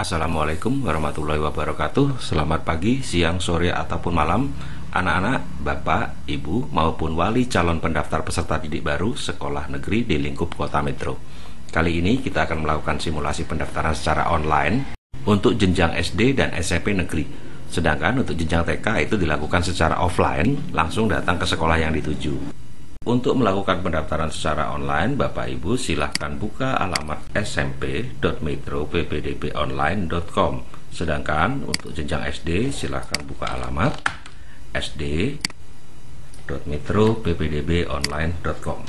Assalamualaikum warahmatullahi wabarakatuh. Selamat pagi, siang, sore, ataupun malam anak-anak, bapak, ibu, maupun wali calon pendaftar peserta didik baru sekolah negeri di lingkup kota metro. Kali ini kita akan melakukan simulasi pendaftaran secara online untuk jenjang SD dan SMP negeri. Sedangkan untuk jenjang TK itu dilakukan secara offline, langsung datang ke sekolah yang dituju. Untuk melakukan pendaftaran secara online, Bapak Ibu silahkan buka alamat smp.metro.ppdbonline.com. Sedangkan untuk jenjang SD silahkan buka alamat sd.metro.ppdbonline.com.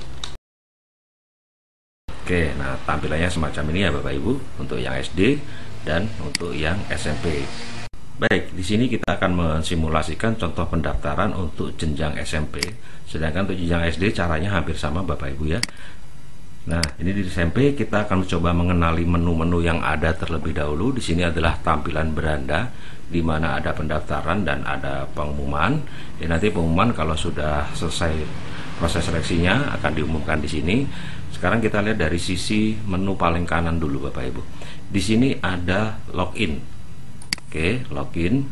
Oke, nah tampilannya semacam ini ya Bapak Ibu untuk yang SD dan untuk yang SMP. Baik, di sini kita akan mensimulasikan contoh pendaftaran untuk jenjang SMP. Sedangkan untuk jenjang SD caranya hampir sama Bapak Ibu ya. Nah, ini di SMP kita akan mencoba mengenali menu-menu yang ada terlebih dahulu. Di sini adalah tampilan beranda di mana ada pendaftaran dan ada pengumuman. Nanti pengumuman kalau sudah selesai proses seleksinya akan diumumkan di sini. Sekarang kita lihat dari sisi menu paling kanan dulu Bapak Ibu. Di sini ada login. Oke, login.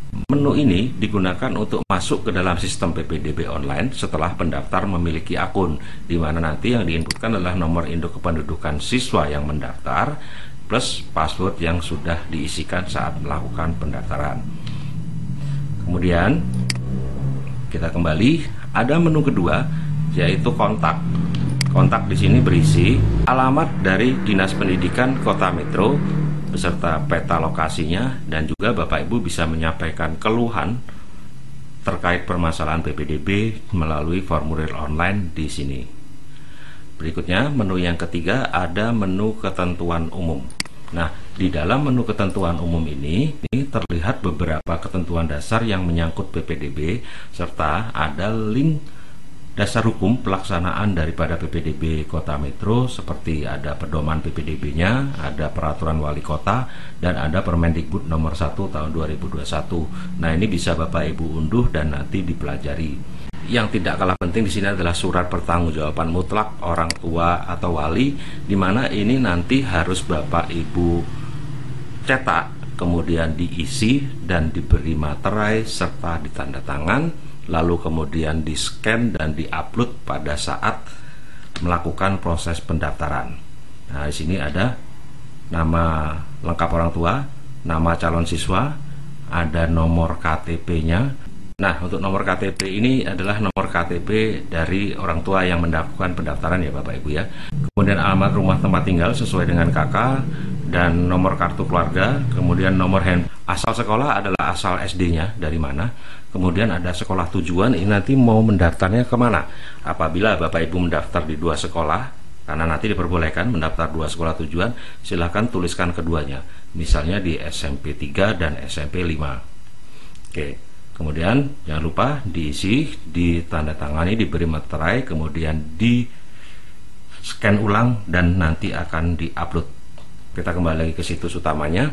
Menu ini digunakan untuk masuk ke dalam sistem PPDB online setelah pendaftar memiliki akun, di mana nanti yang diinputkan adalah nomor induk kependudukan siswa yang mendaftar plus password yang sudah diisikan saat melakukan pendaftaran. Kemudian kita kembali, ada menu kedua yaitu kontak. Kontak di sini berisi alamat dari Dinas Pendidikan Kota Metro beserta peta lokasinya, dan juga Bapak Ibu bisa menyampaikan keluhan terkait permasalahan PPDB melalui formulir online di sini. Berikutnya menu yang ketiga ada menu ketentuan umum. Nah, di dalam menu ketentuan umum ini terlihat beberapa ketentuan dasar yang menyangkut PPDB serta ada link dasar hukum pelaksanaan daripada PPDB Kota Metro, seperti ada pedoman PPDB-nya, ada peraturan wali kota, dan ada Permendikbud nomor 1 tahun 2021. Nah, ini bisa Bapak Ibu unduh dan nanti dipelajari. Yang tidak kalah penting di sini adalah surat pertanggungjawaban mutlak orang tua atau wali, di mana ini nanti harus Bapak Ibu cetak, kemudian diisi dan diberi materai serta ditandatangan, lalu kemudian di-scan dan di-upload pada saat melakukan proses pendaftaran. Nah, di sini ada nama lengkap orang tua, nama calon siswa, ada nomor KTP-nya. Nah, untuk nomor KTP ini adalah nomor KTP dari orang tua yang melakukan pendaftaran ya Bapak Ibu ya. Kemudian alamat rumah tempat tinggal sesuai dengan KK dan nomor kartu keluarga, kemudian nomor asal sekolah adalah asal SD-nya dari mana. Kemudian ada sekolah tujuan, ini nanti mau mendaftarnya kemana. Apabila Bapak Ibu mendaftar di dua sekolah, karena nanti diperbolehkan mendaftar dua sekolah tujuan, silakan tuliskan keduanya. Misalnya di SMP 3 dan SMP 5. Oke, kemudian jangan lupa diisi, ditandatangani, diberi materai, kemudian di scan ulang dan nanti akan diupload. Kita kembali lagi ke situs utamanya.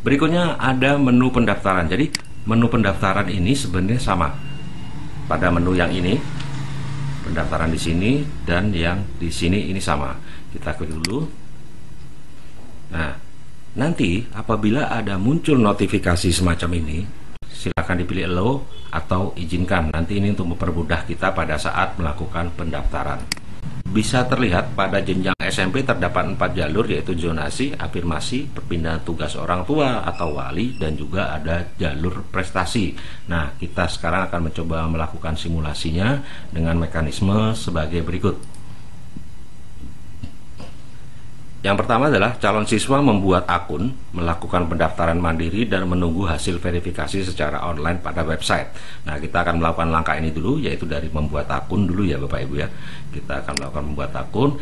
Berikutnya ada menu pendaftaran. Jadi menu pendaftaran ini sebenarnya sama pada menu yang ini, pendaftaran di sini dan yang di sini ini sama. Kita klik dulu. Nah, nanti apabila ada muncul notifikasi semacam ini, silakan dipilih allow atau izinkan. Nanti ini untuk mempermudah kita pada saat melakukan pendaftaran. Bisa terlihat pada jenjang SMP terdapat 4 jalur, yaitu zonasi, afirmasi, perpindahan tugas orang tua atau wali, dan juga ada jalur prestasi. Nah, kita sekarang akan mencoba melakukan simulasinya dengan mekanisme sebagai berikut. Yang pertama adalah calon siswa membuat akun, melakukan pendaftaran mandiri, dan menunggu hasil verifikasi secara online pada website. Nah, kita akan melakukan langkah ini dulu, yaitu dari membuat akun dulu ya Bapak Ibu ya. Kita akan melakukan membuat akun.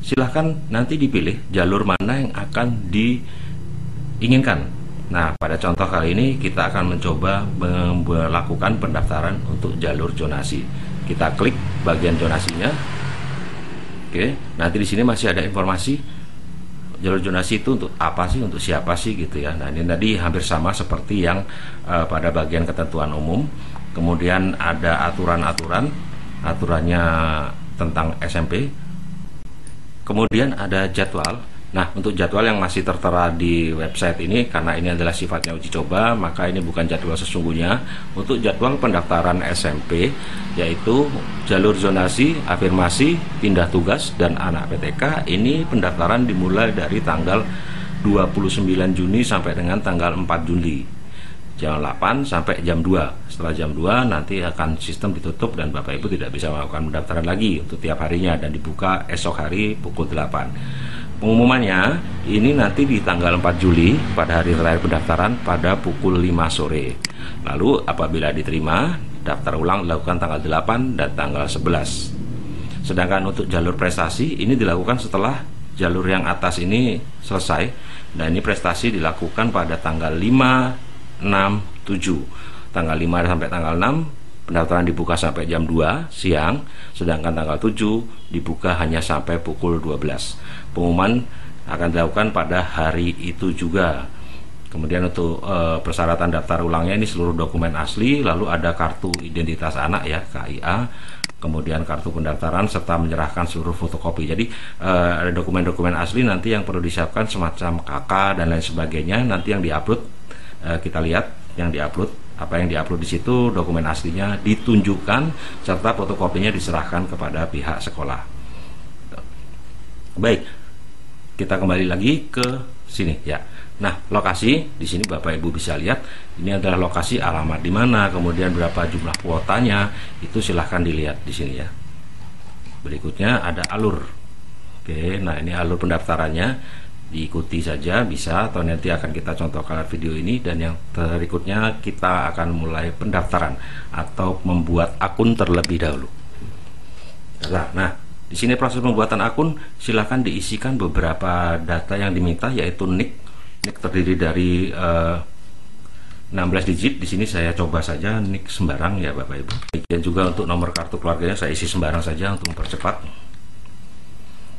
Silahkan nanti dipilih jalur mana yang akan diinginkan. Nah, pada contoh kali ini kita akan mencoba melakukan pendaftaran untuk jalur zonasi. Kita klik bagian zonasinya. Oke, nanti di sini masih ada informasi jalur zonasi itu untuk apa sih, untuk siapa sih gitu ya. Nah, ini tadi hampir sama seperti yang pada bagian ketentuan umum. Kemudian ada aturan-aturannya tentang SMP. Kemudian ada jadwal. Nah, untuk jadwal yang masih tertera di website ini, karena ini adalah sifatnya uji coba, maka ini bukan jadwal sesungguhnya. Untuk jadwal pendaftaran SMP, yaitu jalur zonasi, afirmasi, pindah tugas, dan anak PTK, ini pendaftaran dimulai dari tanggal 29 Juni sampai dengan tanggal 4 Juli. Jam 8 sampai jam 2. Setelah jam 2 nanti akan sistem ditutup dan Bapak Ibu tidak bisa melakukan pendaftaran lagi untuk tiap harinya, dan dibuka esok hari pukul 8. Pengumumannya ini nanti di tanggal 4 Juli pada hari terakhir pendaftaran pada pukul 5 sore. Lalu apabila diterima, daftar ulang dilakukan tanggal 8 dan tanggal 11. Sedangkan untuk jalur prestasi ini dilakukan setelah jalur yang atas ini selesai, dan ini prestasi dilakukan pada tanggal 5, 6, 7. Tanggal 5 sampai tanggal 6 pendaftaran dibuka sampai jam 2 siang, sedangkan tanggal 7 dibuka hanya sampai pukul 12. Pengumuman akan dilakukan pada hari itu juga. Kemudian untuk persyaratan daftar ulangnya ini seluruh dokumen asli, lalu ada kartu identitas anak ya, KIA, kemudian kartu pendaftaran serta menyerahkan seluruh fotokopi. Jadi ada dokumen-dokumen asli nanti yang perlu disiapkan semacam KK dan lain sebagainya. Nanti yang diupload, kita lihat yang diupload, apa yang diupload di situ, dokumen aslinya ditunjukkan serta fotokopinya diserahkan kepada pihak sekolah. Baik, kita kembali lagi ke sini ya. Nah, lokasi di sini Bapak Ibu bisa lihat ini adalah lokasi, alamat di mana, kemudian berapa jumlah kuotanya, itu silahkan dilihat di sini ya. Berikutnya ada alur. Oke, nah ini alur pendaftarannya, diikuti saja bisa, atau nanti akan kita contohkan video ini. Dan yang berikutnya kita akan mulai pendaftaran atau membuat akun terlebih dahulu. Nah, di sini proses pembuatan akun, silahkan diisikan beberapa data yang diminta, yaitu NIK. NIK terdiri dari 16 digit. Di sini saya coba saja NIK sembarang ya Bapak Ibu. Dan juga untuk nomor kartu keluarganya saya isi sembarang saja untuk mempercepat.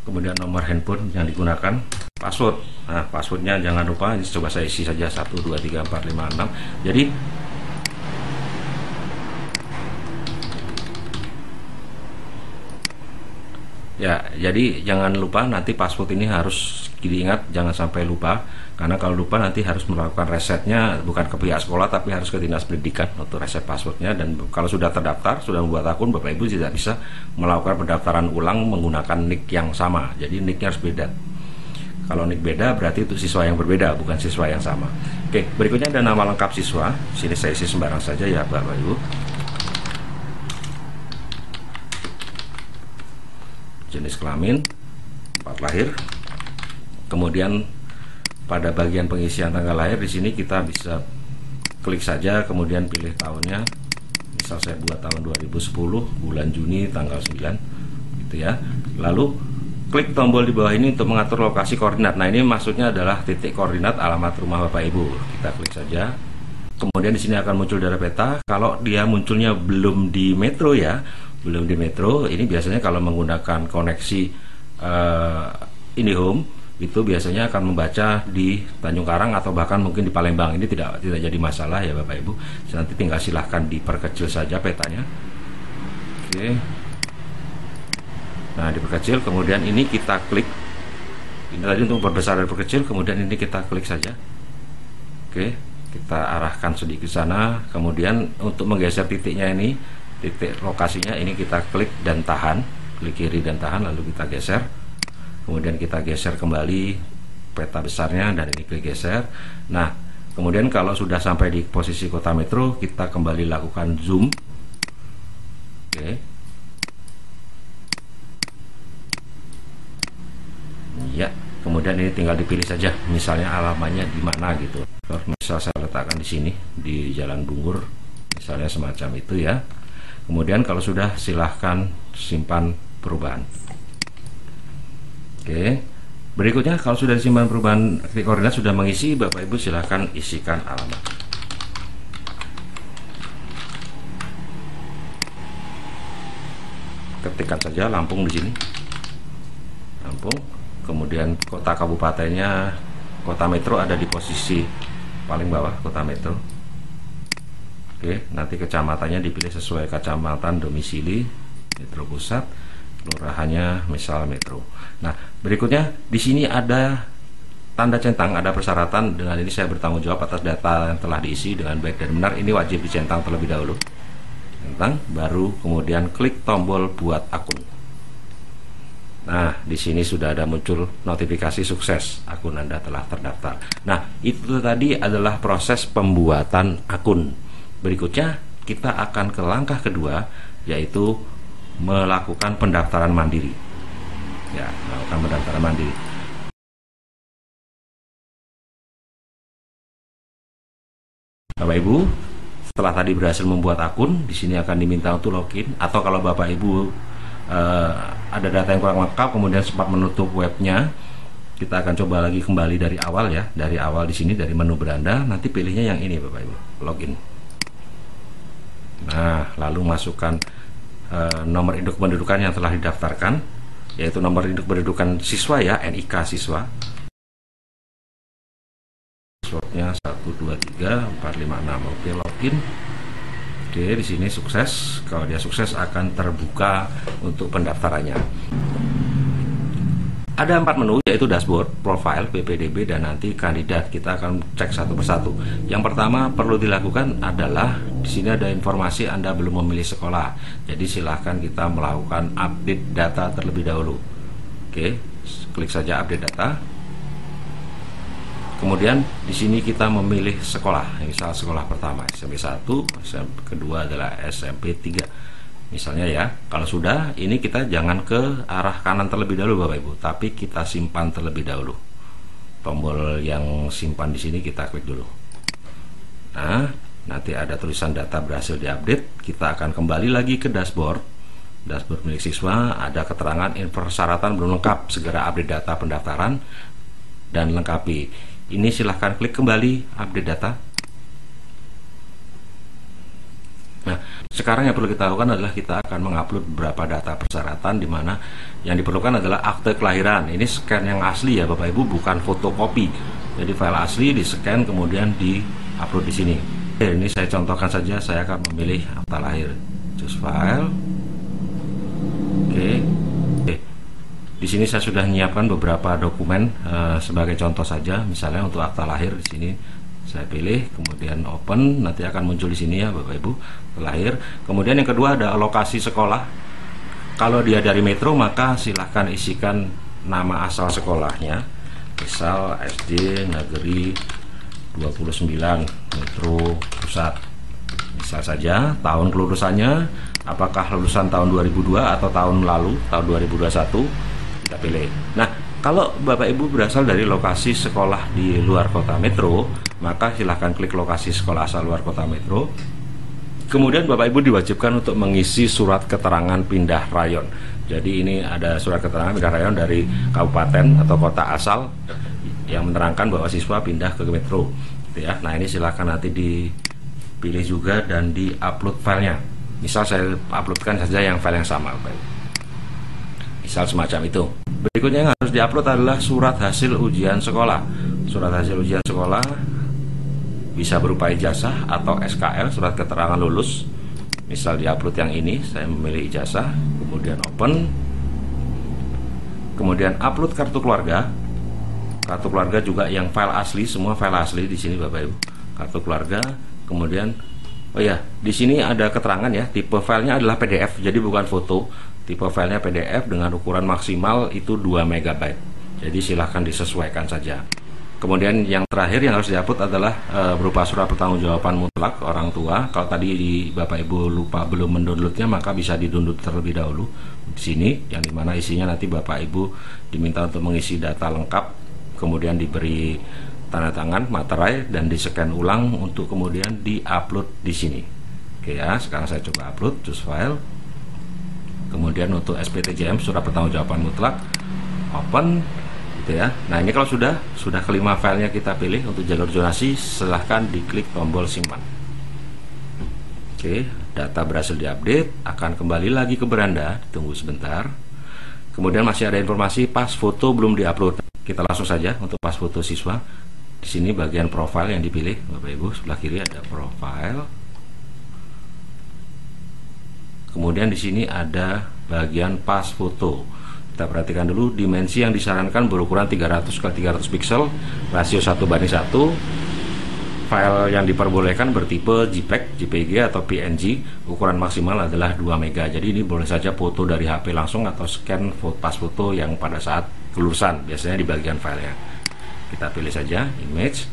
Kemudian nomor handphone yang digunakan, password. Nah, passwordnya jangan lupa, ini coba saya isi saja 1, 2, 3, 4, 5, 6. Jadi ya, jadi jangan lupa nanti password ini harus diingat, jangan sampai lupa, karena kalau lupa nanti harus melakukan resetnya bukan ke pihak sekolah tapi harus ke dinas pendidikan untuk reset passwordnya. Dan kalau sudah terdaftar, sudah membuat akun, Bapak Ibu tidak bisa melakukan pendaftaran ulang menggunakan NIK yang sama, jadi NIK-nya harus beda. Kalau NIK beda berarti itu siswa yang berbeda, bukan siswa yang sama. Oke, berikutnya ada nama lengkap siswa. Sini saya isi sembarang saja ya Bapak Ibu. Jenis kelamin, tempat lahir, kemudian pada bagian pengisian tanggal lahir di sini kita bisa klik saja, kemudian pilih tahunnya. Misal saya buat tahun 2010, bulan Juni tanggal 9, gitu ya. Lalu klik tombol di bawah ini untuk mengatur lokasi koordinat. Nah, ini maksudnya adalah titik koordinat alamat rumah Bapak Ibu. Kita klik saja. Kemudian di sini akan muncul daerah peta. Kalau dia munculnya belum di metro ya, belum di metro, ini biasanya kalau menggunakan koneksi IndiHome itu biasanya akan membaca di Tanjung Karang atau bahkan mungkin di Palembang. Ini tidak jadi masalah ya Bapak Ibu. Nanti tinggal silahkan diperkecil saja petanya. Oke. Nah, diperkecil, kemudian ini kita klik. Ini tadi untuk perbesar dan perkecil, kemudian ini kita klik saja. Oke, kita arahkan sedikit sana. Kemudian untuk menggeser titiknya ini, titik lokasinya ini kita klik dan tahan, klik kiri dan tahan, lalu kita geser. Kemudian kita geser kembali peta besarnya dan ini klik geser. Nah, kemudian kalau sudah sampai di posisi kota metro, kita kembali lakukan zoom. Oke. Ya, kemudian ini tinggal dipilih saja, misalnya alamannya di mana gitu. Misal saya letakkan di sini di Jalan Bungur, misalnya semacam itu ya. Kemudian kalau sudah, silahkan simpan perubahan. Oke, berikutnya kalau sudah disimpan perubahan titik koordinat, sudah mengisi, Bapak Ibu silahkan isikan alamat. Ketikkan saja Lampung di sini, Lampung. Kemudian kota kabupatennya, kota metro ada di posisi paling bawah, kota metro. Oke, nanti kecamatannya dipilih sesuai kecamatan domisili, metro pusat. kelurahannya misal Metro. Nah, berikutnya di sini ada tanda centang, ada persyaratan. Dengan ini saya bertanggung jawab atas data yang telah diisi dengan baik dan benar. Ini wajib dicentang terlebih dahulu. Centang, baru kemudian klik tombol buat akun. Nah, di sini sudah ada muncul notifikasi sukses, akun Anda telah terdaftar. Nah, itu tadi adalah proses pembuatan akun. Berikutnya kita akan ke langkah kedua, yaitu melakukan pendaftaran mandiri. Ya, melakukan pendaftaran mandiri. Bapak Ibu, setelah tadi berhasil membuat akun, di sini akan diminta untuk login. Atau kalau Bapak Ibu ada data yang kurang lengkap, kemudian sempat menutup webnya, kita akan coba lagi kembali dari awal ya. Dari awal di sini, dari menu beranda, nanti pilihnya yang ini Bapak Ibu, login. Nah, lalu masukkan nomor induk kependudukan yang telah didaftarkan, yaitu nomor induk kependudukan siswa ya, NIK siswa. Slotnya 1234566. Oke, login. Oke, di sini sukses. Kalau dia sukses akan terbuka untuk pendaftarannya. Ada 4 menu, yaitu dashboard, profile, PPDB, dan nanti kandidat. Kita akan cek satu persatu. Yang pertama perlu dilakukan adalah di sini ada informasi Anda belum memilih sekolah. Jadi silahkan kita melakukan update data terlebih dahulu. Oke, klik saja update data. Kemudian di sini kita memilih sekolah, misal sekolah pertama SMP 1, SMP kedua adalah SMP 3. Misalnya ya, kalau sudah ini kita jangan ke arah kanan terlebih dahulu Bapak Ibu, tapi kita simpan terlebih dahulu. Tombol yang simpan di sini kita klik dulu. Nah, nanti ada tulisan data berhasil diupdate, kita akan kembali lagi ke dashboard. Dashboard milik siswa, ada keterangan persyaratan belum lengkap, segera update data pendaftaran dan lengkapi. Ini silahkan klik kembali update data. Nah, sekarang yang perlu kita lakukan adalah kita akan mengupload beberapa data persyaratan, di mana yang diperlukan adalah akte kelahiran. Ini scan yang asli ya Bapak Ibu, bukan fotokopi. Jadi file asli di scan kemudian di-upload di sini. Oke, ini saya contohkan saja, saya akan memilih akta lahir. Choose file. Oke. Di sini saya sudah menyiapkan beberapa dokumen sebagai contoh saja. Misalnya untuk akta lahir di sini saya pilih, kemudian open, nanti akan muncul di sini ya Bapak Ibu, lahir. Kemudian yang kedua ada lokasi sekolah. Kalau dia dari Metro maka silahkan isikan nama asal sekolahnya. Misal SD Negeri 29 Metro Pusat. Misal saja tahun kelulusannya, apakah lulusan tahun 2002 atau tahun lalu, tahun 2021. Kita pilih. Nah, kalau Bapak Ibu berasal dari lokasi sekolah di luar kota Metro, maka silahkan klik lokasi sekolah asal luar kota Metro. Kemudian Bapak Ibu diwajibkan untuk mengisi surat keterangan pindah rayon. Jadi ini ada surat keterangan pindah rayon dari kabupaten atau kota asal yang menerangkan bahwa siswa pindah ke Metro. Gitu ya. Nah, ini silahkan nanti dipilih juga dan di-upload filenya. Misal saya uploadkan saja yang file yang sama, Bapak Ibu. Misal semacam itu. Berikutnya yang harus diupload adalah surat hasil ujian sekolah. Surat hasil ujian sekolah bisa berupa ijazah atau SKL, surat keterangan lulus. Misal diupload yang ini, saya memilih ijazah, kemudian open. Kemudian upload kartu keluarga. Kartu keluarga juga yang file asli, semua file asli di sini Bapak Ibu. Kartu keluarga, kemudian oh ya, di sini ada keterangan ya, tipe filenya adalah PDF, jadi bukan foto. Tipe filenya PDF dengan ukuran maksimal itu 2 MB. Jadi silahkan disesuaikan saja. Kemudian yang terakhir yang harus diupload adalah berupa surat pertanggungjawaban mutlak orang tua. Kalau tadi Bapak Ibu lupa belum mendownloadnya, maka bisa didownload terlebih dahulu di sini, yang dimana isinya nanti Bapak Ibu diminta untuk mengisi data lengkap, kemudian diberi tanda tangan, materai, dan di-scan ulang untuk kemudian di-upload di sini. Oke ya, sekarang saya coba upload, choose file. Kemudian untuk SPTJM, surat pertanggungjawaban mutlak, open, gitu ya. Nah, ini kalau sudah kelima filenya kita pilih untuk jalur zonasi, silahkan diklik tombol simpan. Oke, data berhasil diupdate, akan kembali lagi ke beranda, tunggu sebentar. Kemudian masih ada informasi pas foto belum diupload. Kita langsung saja untuk pas foto siswa. Di sini bagian profile yang dipilih, Bapak Ibu, sebelah kiri ada profile. Kemudian di sini ada bagian pas foto. Kita perhatikan dulu dimensi yang disarankan berukuran 300 x 300 pixel, rasio 1:1. File yang diperbolehkan bertipe JPEG, JPG atau PNG. Ukuran maksimal adalah 2 MB. Jadi ini boleh saja foto dari HP langsung atau scan pas foto yang pada saat kelulusan, biasanya di bagian filenya. Kita pilih saja image.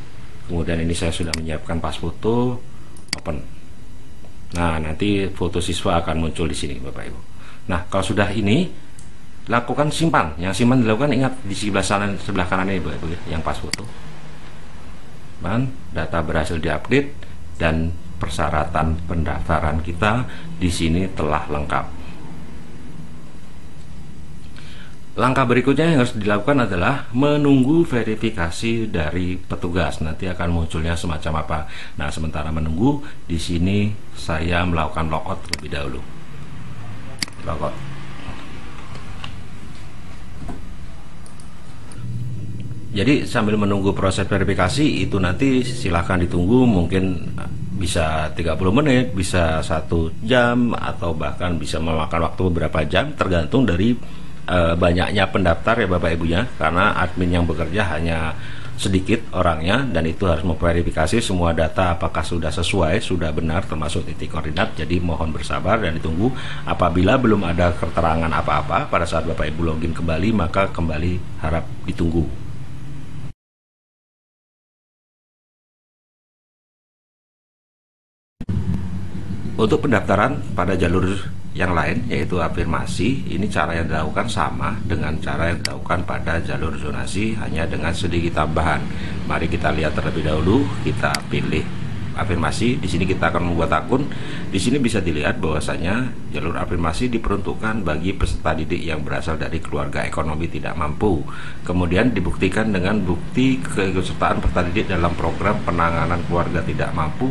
Kemudian ini saya sudah menyiapkan pas foto, open. Nah, nanti foto siswa akan muncul di sini, Bapak Ibu. Nah, kalau sudah ini, lakukan simpan. Yang simpan dilakukan, ingat di sebelah kanan ini, Bapak Ibu, yang pas foto. Data berhasil diupdate dan persyaratan pendaftaran kita di sini telah lengkap. Langkah berikutnya yang harus dilakukan adalah menunggu verifikasi dari petugas. Nanti akan munculnya semacam apa. Nah, sementara menunggu, di sini saya melakukan logout terlebih dahulu. Logout. Jadi sambil menunggu proses verifikasi itu nanti silahkan ditunggu, mungkin bisa 30 menit, bisa 1 jam, atau bahkan bisa memakan waktu beberapa jam tergantung dari banyaknya pendaftar ya Bapak Ibu ya, karena admin yang bekerja hanya sedikit orangnya dan itu harus memverifikasi semua data apakah sudah sesuai, sudah benar termasuk titik koordinat. Jadi mohon bersabar dan ditunggu. Apabila belum ada keterangan apa-apa pada saat Bapak Ibu login kembali, maka kembali harap ditunggu. Untuk pendaftaran pada jalur yang lain yaitu afirmasi, ini cara yang dilakukan sama dengan cara yang dilakukan pada jalur zonasi, hanya dengan sedikit tambahan. Mari kita lihat terlebih dahulu. Kita pilih afirmasi. Di sini kita akan membuat akun. Di sini bisa dilihat bahwasanya jalur afirmasi diperuntukkan bagi peserta didik yang berasal dari keluarga ekonomi tidak mampu. Kemudian dibuktikan dengan bukti keikutsertaan peserta didik dalam program penanganan keluarga tidak mampu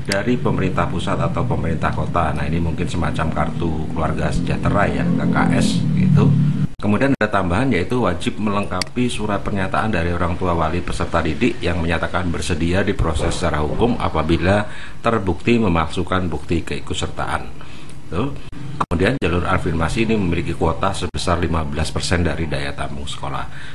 dari pemerintah pusat atau pemerintah kota. Nah, ini mungkin semacam kartu keluarga sejahtera ya, KKS gitu. Kemudian ada tambahan yaitu wajib melengkapi surat pernyataan dari orang tua wali peserta didik yang menyatakan bersedia diproses secara hukum apabila terbukti memasukkan bukti keikutsertaan. Tuh. Kemudian jalur afirmasi ini memiliki kuota sebesar 15% dari daya tampung sekolah.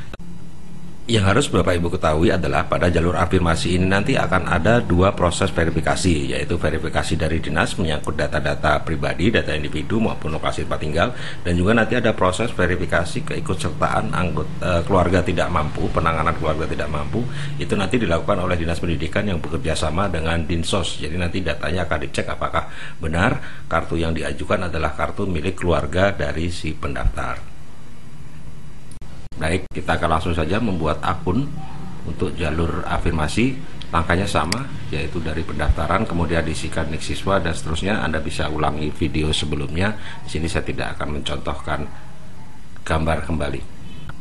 Yang harus Bapak Ibu ketahui adalah pada jalur afirmasi ini nanti akan ada 2 proses verifikasi, yaitu verifikasi dari dinas menyangkut data-data pribadi, data individu maupun lokasi tempat tinggal, dan juga nanti ada proses verifikasi keikutsertaan anggota keluarga tidak mampu, penanganan keluarga tidak mampu. Itu nanti dilakukan oleh Dinas Pendidikan yang bekerja sama dengan Dinsos. Jadi nanti datanya akan dicek apakah benar kartu yang diajukan adalah kartu milik keluarga dari si pendaftar. Baik, kita akan langsung saja membuat akun untuk jalur afirmasi. Langkahnya sama, yaitu dari pendaftaran, kemudian diisikan nik siswa dan seterusnya. Anda bisa ulangi video sebelumnya. Di sini saya tidak akan mencontohkan gambar kembali.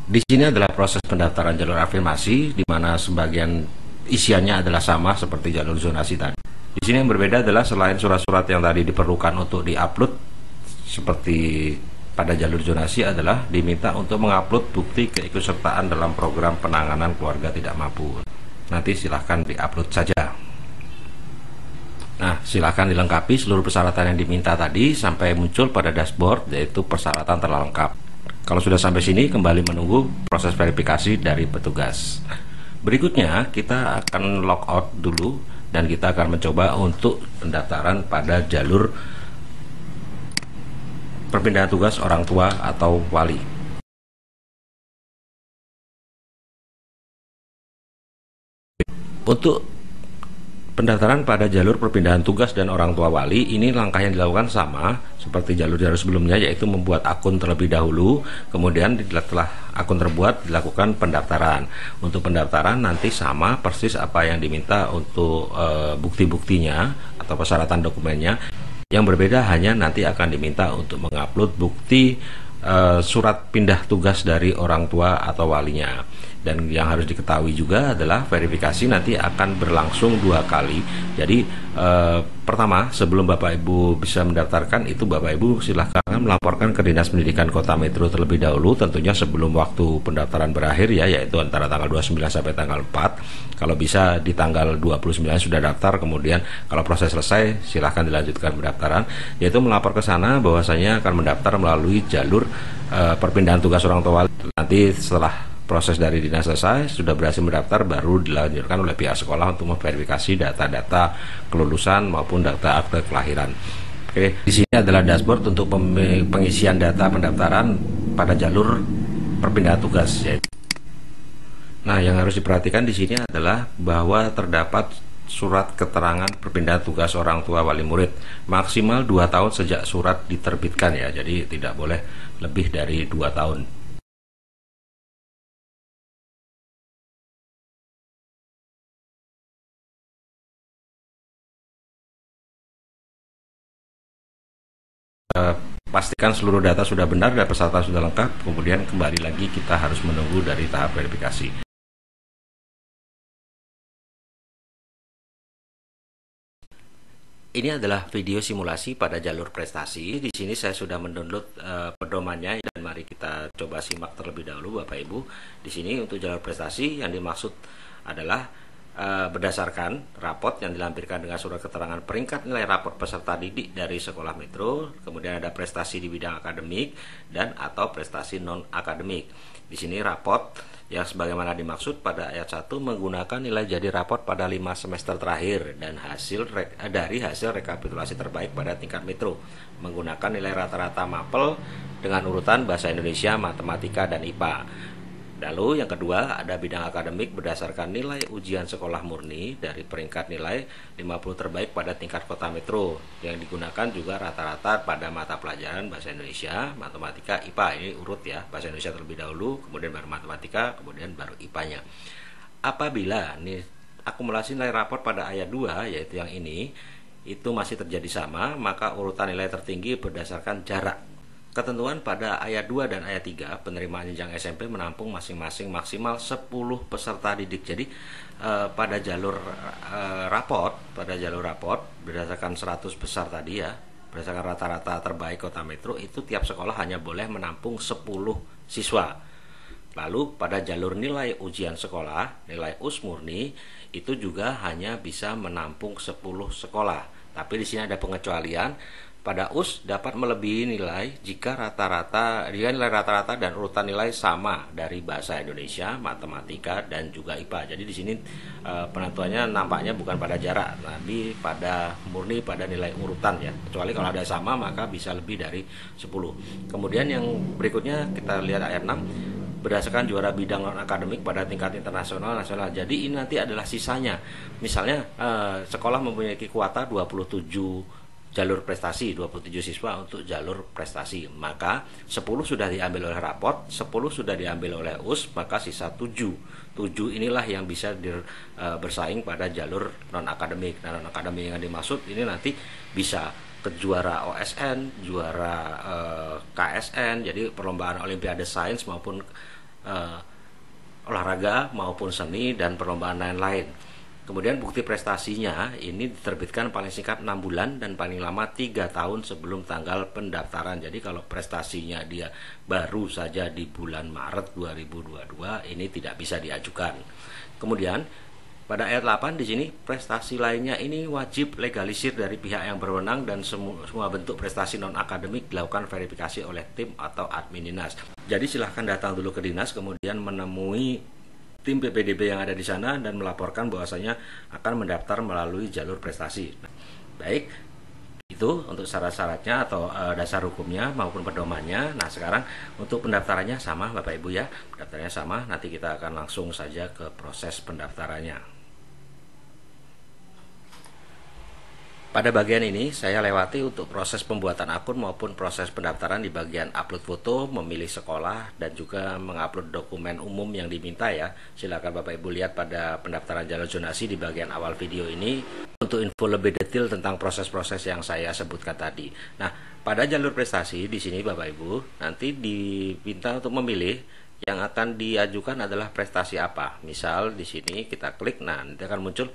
Di sini adalah proses pendaftaran jalur afirmasi, di mana sebagian isiannya adalah sama seperti jalur zonasi tadi. Di sini yang berbeda adalah selain surat-surat yang tadi diperlukan untuk diupload seperti pada jalur zonasi adalah diminta untuk mengupload bukti keikutsertaan dalam program penanganan keluarga tidak mampu. Nanti silahkan diupload saja. Nah, silahkan dilengkapi seluruh persyaratan yang diminta tadi sampai muncul pada dashboard, yaitu persyaratan telah lengkap. Kalau sudah sampai sini, kembali menunggu proses verifikasi dari petugas. Berikutnya kita akan log out dulu dan kita akan mencoba untuk pendaftaran pada jalur perpindahan tugas orang tua atau wali. Untuk pendaftaran pada jalur perpindahan tugas dan orang tua wali, ini langkah yang dilakukan sama seperti jalur-jalur sebelumnya, yaitu membuat akun terlebih dahulu, kemudian setelah akun terbuat dilakukan pendaftaran. Untuk pendaftaran nanti sama persis apa yang diminta untuk bukti-buktinya atau persyaratan dokumennya. Yang berbeda hanya nanti akan diminta untuk mengupload bukti surat pindah tugas dari orang tua atau walinya. Dan yang harus diketahui juga adalah verifikasi nanti akan berlangsung 2 kali. Jadi Pertama, sebelum Bapak Ibu bisa mendaftarkan, itu Bapak Ibu silahkan melaporkan ke Dinas Pendidikan Kota Metro terlebih dahulu, tentunya sebelum waktu pendaftaran berakhir ya, yaitu antara tanggal 29 sampai tanggal 4. Kalau bisa di tanggal 29 sudah daftar, kemudian kalau proses selesai silahkan dilanjutkan pendaftaran, yaitu melapor ke sana bahwasanya akan mendaftar melalui jalur perpindahan tugas orang tua. Nanti setelah proses dari dinas selesai, sudah berhasil mendaftar, baru dilanjutkan oleh pihak sekolah untuk memverifikasi data-data kelulusan maupun data akte kelahiran. Oke, di sini adalah dashboard untuk pengisian data pendaftaran pada jalur perpindahan tugas. Nah, yang harus diperhatikan di sini adalah bahwa terdapat surat keterangan perpindahan tugas orang tua wali murid maksimal 2 tahun sejak surat diterbitkan ya. Jadi tidak boleh lebih dari 2 tahun. Pastikan seluruh data sudah benar dan peserta sudah lengkap, kemudian kembali lagi kita harus menunggu dari tahap verifikasi. Ini adalah video simulasi pada jalur prestasi. Di sini saya sudah mendownload pedomannya dan mari kita coba simak terlebih dahulu Bapak Ibu. Di sini untuk jalur prestasi yang dimaksud adalah berdasarkan rapot yang dilampirkan dengan surat keterangan peringkat nilai raport peserta didik dari sekolah metro, kemudian ada prestasi di bidang akademik dan atau prestasi non akademik. Di sini rapot yang sebagaimana dimaksud pada ayat 1 menggunakan nilai jadi raport pada 5 semester terakhir dan dari hasil rekapitulasi terbaik pada tingkat metro menggunakan nilai rata-rata MAPEL dengan urutan bahasa Indonesia, matematika dan IPA. Lalu yang kedua ada bidang akademik berdasarkan nilai ujian sekolah murni dari peringkat nilai 50 terbaik pada tingkat kota metro yang digunakan juga rata-rata pada mata pelajaran bahasa Indonesia, matematika, IPA. Ini urut ya, bahasa Indonesia terlebih dahulu, kemudian baru matematika, kemudian baru IPA-nya. Apabila nih akumulasi nilai raport pada ayat 2 yaitu yang ini itu masih terjadi sama, maka urutan nilai tertinggi berdasarkan jarak. Ketentuan pada ayat 2 dan ayat 3 penerimaan jenjang SMP menampung masing-masing maksimal 10 peserta didik. Jadi pada jalur raport berdasarkan 100 besar tadi ya, berdasarkan rata-rata terbaik kota metro itu tiap sekolah hanya boleh menampung 10 siswa. Lalu pada jalur nilai ujian sekolah, nilai US murni itu juga hanya bisa menampung 10 sekolah. Tapi di sini ada pengecualian. Pada US dapat melebihi nilai jika nilai rata-rata dan urutan nilai sama dari bahasa Indonesia, matematika dan juga IPA. Jadi di sini penentuannya nampaknya bukan pada jarak, tapi pada murni pada nilai urutan ya. Kecuali kalau ada sama maka bisa lebih dari 10. Kemudian yang berikutnya kita lihat ayat 6. Berdasarkan juara bidang non akademik pada tingkat internasional nasional. Jadi ini nanti adalah sisanya. Misalnya sekolah memiliki kuota 27 jalur prestasi, 27 siswa untuk jalur prestasi, maka 10 sudah diambil oleh raport, 10 sudah diambil oleh US, maka sisa 7 inilah yang bisa bersaing pada jalur non akademik. Nah, non akademik yang dimaksud ini nanti bisa ke juara OSN, juara KSN, jadi perlombaan olimpiade sains maupun olahraga maupun seni dan perlombaan lain-lain. Kemudian bukti prestasinya ini diterbitkan paling singkat 6 bulan dan paling lama 3 tahun sebelum tanggal pendaftaran. Jadi kalau prestasinya dia baru saja di bulan Maret 2022 ini tidak bisa diajukan. Kemudian pada ayat 8 di sini prestasi lainnya ini wajib legalisir dari pihak yang berwenang dan semua bentuk prestasi non akademik dilakukan verifikasi oleh tim atau admin dinas. Jadi silahkan datang dulu ke dinas kemudian menemui tim PPDB yang ada di sana dan melaporkan bahwasanya akan mendaftar melalui jalur prestasi. Baik, itu untuk syarat-syaratnya atau dasar hukumnya maupun pedomannya. Nah sekarang untuk pendaftarannya sama Bapak Ibu ya, pendaftarannya sama. Nanti kita akan langsung saja ke proses pendaftarannya. Pada bagian ini saya lewati untuk proses pembuatan akun maupun proses pendaftaran di bagian upload foto, memilih sekolah, dan juga mengupload dokumen umum yang diminta ya. Silakan Bapak Ibu lihat pada pendaftaran jalur zonasi di bagian awal video ini untuk info lebih detail tentang proses-proses yang saya sebutkan tadi. Nah, pada jalur prestasi di sini Bapak Ibu nanti diminta untuk memilih yang akan diajukan adalah prestasi apa. Misal di sini kita klik, nah nanti akan muncul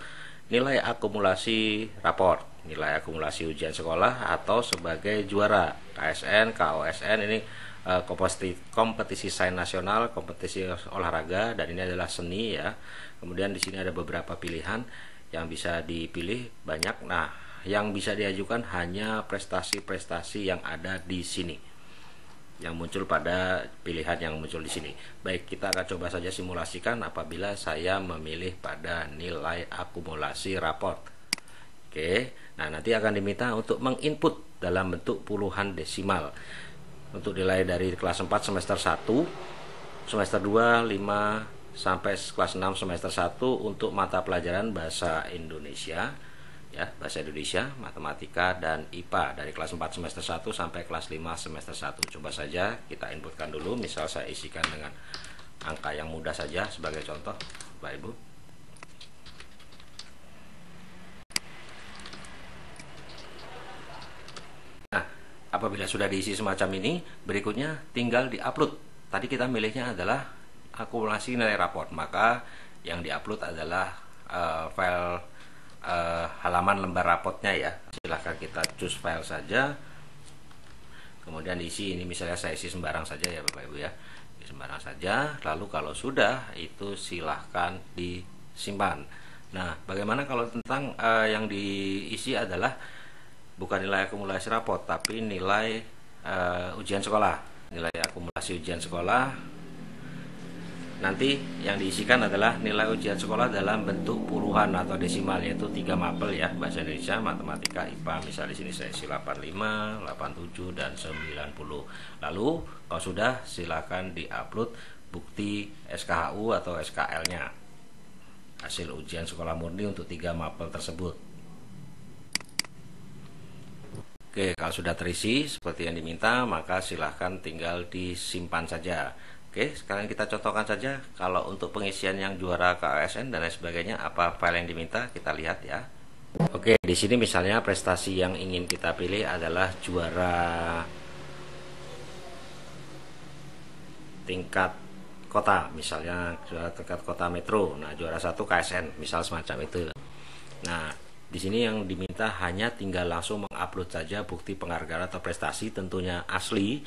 nilai akumulasi raport. nilai akumulasi ujian sekolah atau sebagai juara KSN, KOSN. Ini kompetisi sains nasional, kompetisi olahraga, dan ini adalah seni ya. Kemudian di sini ada beberapa pilihan yang bisa dipilih, banyak. Nah, yang bisa diajukan hanya prestasi-prestasi yang ada di sini, yang muncul pada pilihan yang muncul di sini. Baik, kita akan coba saja simulasikan apabila saya memilih pada nilai akumulasi raport. Oke, nah nanti akan diminta untuk menginput dalam bentuk puluhan desimal. Untuk nilai dari kelas 4 semester 1, semester 2, 5, sampai kelas 6 semester 1 untuk mata pelajaran bahasa Indonesia, ya, bahasa Indonesia, matematika, dan IPA dari kelas 4 semester 1 sampai kelas 5 semester 1. Coba saja kita inputkan dulu, misal saya isikan dengan angka yang mudah saja sebagai contoh, Bapak Ibu. Nah, apabila sudah diisi semacam ini, berikutnya tinggal diupload. Tadi kita milihnya adalah akumulasi nilai raport, maka yang diupload adalah file halaman lembar rapotnya ya. Silahkan kita choose file saja, kemudian diisi. Ini misalnya saya isi sembarang saja ya Bapak Ibu ya, sembarang saja. Lalu kalau sudah itu silahkan disimpan. Nah, bagaimana kalau tentang yang diisi adalah bukan nilai akumulasi raport, tapi nilai ujian sekolah, nilai akumulasi ujian sekolah. Nanti yang diisikan adalah nilai ujian sekolah dalam bentuk puluhan atau desimal, yaitu 3 mapel ya, bahasa Indonesia, matematika, IPA. Misal di sini saya isi 85, 87, dan 90. Lalu kalau sudah, silakan diupload bukti SKHU atau SKL-nya, hasil ujian sekolah murni untuk 3 mapel tersebut. Oke, kalau sudah terisi seperti yang diminta, maka silahkan tinggal disimpan saja. Oke, sekarang kita contohkan saja kalau untuk pengisian yang juara KSN dan lain sebagainya, apa file yang diminta, kita lihat ya. Oke, di sini misalnya prestasi yang ingin kita pilih adalah juara tingkat kota, misalnya juara tingkat kota metro. Nah, juara 1 KSN, misal semacam itu. Nah, di sini yang diminta hanya tinggal langsung mengupload saja bukti penghargaan atau prestasi, tentunya asli,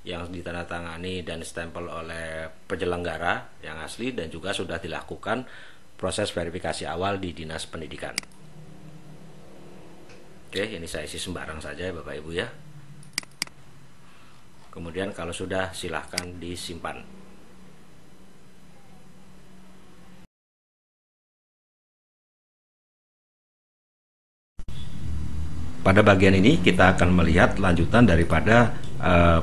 yang ditandatangani dan stempel oleh penyelenggara yang asli, dan juga sudah dilakukan proses verifikasi awal di Dinas Pendidikan. Oke, ini saya isi sembarang saja Bapak Ibu ya. Kemudian kalau sudah, silahkan disimpan. Pada bagian ini kita akan melihat lanjutan daripada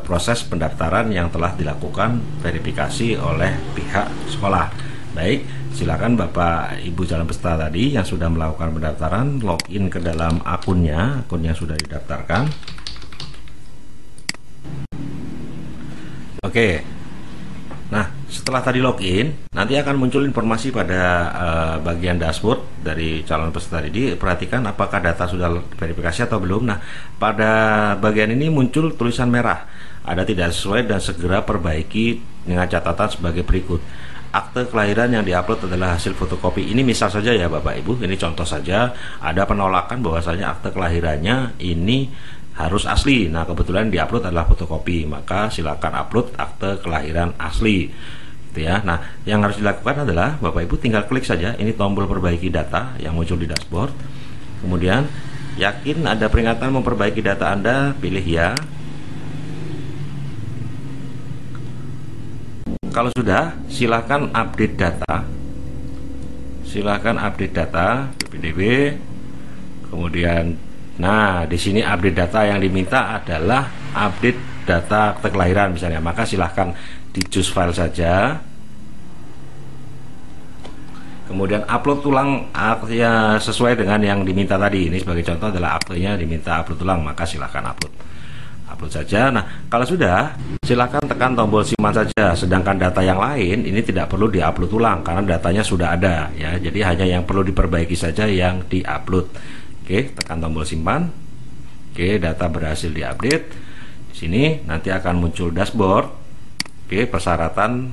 proses pendaftaran yang telah dilakukan verifikasi oleh pihak sekolah. Baik, silakan Bapak Ibu calon peserta tadi yang sudah melakukan pendaftaran login ke dalam akunnya, akun yang sudah didaftarkan. Oke. Nah, setelah tadi login, nanti akan muncul informasi pada bagian dashboard dari calon peserta didik. Perhatikan apakah data sudah verifikasi atau belum. Nah, pada bagian ini muncul tulisan merah, ada tidak sesuai dan segera perbaiki dengan catatan sebagai berikut. Akte kelahiran yang diupload adalah hasil fotokopi. Ini misal saja ya Bapak Ibu, ini contoh saja. Ada penolakan bahwasanya akte kelahirannya ini harus asli. Nah, kebetulan diupload adalah fotokopi, maka silakan upload akte kelahiran asli. Gitu ya. Nah, yang harus dilakukan adalah Bapak Ibu tinggal klik saja ini tombol perbaiki data yang muncul di dashboard. Kemudian yakin ada peringatan memperbaiki data Anda, pilih ya. Kalau sudah, silakan update data. Silakan update data PPDB. Kemudian nah, di sini update data yang diminta adalah update data akte kelahiran misalnya, maka silahkan di choose file saja. Kemudian upload ulang aktenya sesuai dengan yang diminta tadi. Ini sebagai contoh adalah aktenya diminta upload ulang, maka silahkan upload saja. Nah, kalau sudah, silahkan tekan tombol simpan saja. Sedangkan data yang lain ini tidak perlu diupload ulang karena datanya sudah ada ya. Jadi hanya yang perlu diperbaiki saja yang diupload. Oke, tekan tombol simpan. Oke, data berhasil diupdate. Di sini nanti akan muncul dashboard. Oke, persyaratan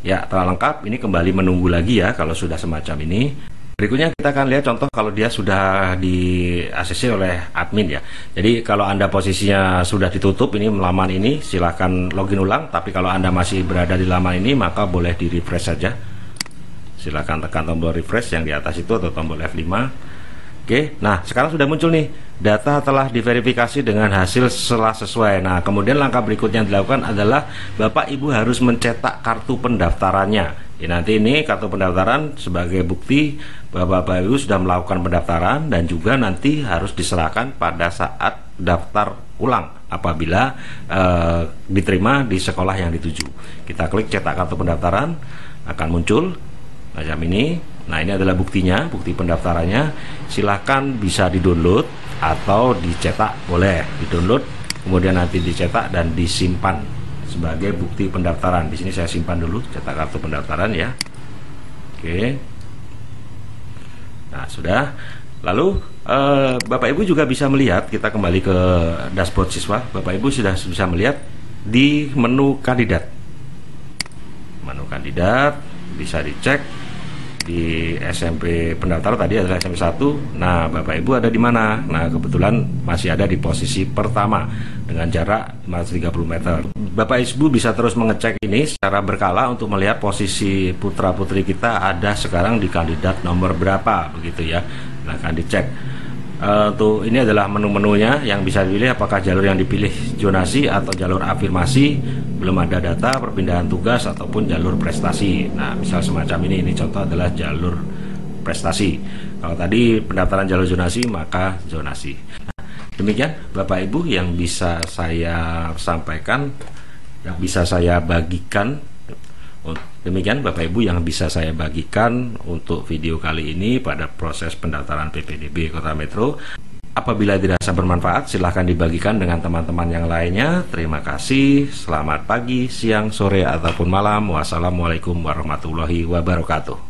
ya telah lengkap. Ini kembali menunggu lagi ya kalau sudah semacam ini. Berikutnya kita akan lihat contoh kalau dia sudah di ACC oleh admin ya. Jadi kalau Anda posisinya sudah ditutup ini laman ini, silahkan login ulang. Tapi kalau Anda masih berada di laman ini, maka boleh di refresh saja. Silahkan tekan tombol refresh yang di atas itu atau tombol F5. Oke, nah sekarang sudah muncul nih, data telah diverifikasi dengan hasil setelah sesuai. Nah kemudian langkah berikutnya yang dilakukan adalah Bapak Ibu harus mencetak kartu pendaftarannya. Ya, nanti ini kartu pendaftaran sebagai bukti bahwa Bapak Ibu sudah melakukan pendaftaran dan juga nanti harus diserahkan pada saat daftar ulang apabila diterima di sekolah yang dituju. Kita klik cetak kartu pendaftaran, akan muncul macam ini. Nah ini adalah buktinya, bukti pendaftarannya. Silahkan bisa di-download atau dicetak, boleh di-download kemudian nanti dicetak dan disimpan sebagai bukti pendaftaran. Di sini saya simpan dulu cetak kartu pendaftaran ya. Oke. Nah sudah. Lalu Bapak Ibu juga bisa melihat, kita kembali ke dashboard siswa. Bapak Ibu sudah bisa melihat di menu kandidat. Menu kandidat bisa dicek di SMP pendaftar tadi adalah SMP 1. Nah, Bapak Ibu ada di mana? Nah, kebetulan masih ada di posisi pertama dengan jarak 30 meter. Bapak Ibu bisa terus mengecek ini secara berkala untuk melihat posisi putra-putri kita ada sekarang di kandidat nomor berapa, begitu ya. Nah, akan dicek. Tuh ini adalah menu-menunya yang bisa dipilih apakah jalur yang dipilih zonasi atau jalur afirmasi, belum ada data, perpindahan tugas ataupun jalur prestasi. Nah misal semacam ini contoh adalah jalur prestasi. Kalau tadi pendaftaran jalur zonasi maka zonasi. Nah, demikian Bapak Ibu yang bisa saya sampaikan, yang bisa saya bagikan. Demikian Bapak Ibu yang bisa saya bagikan untuk video kali ini pada proses pendaftaran PPDB Kota Metro. Apabila dirasa bermanfaat, silahkan dibagikan dengan teman-teman yang lainnya. Terima kasih, selamat pagi, siang, sore, ataupun malam. Wassalamualaikum warahmatullahi wabarakatuh.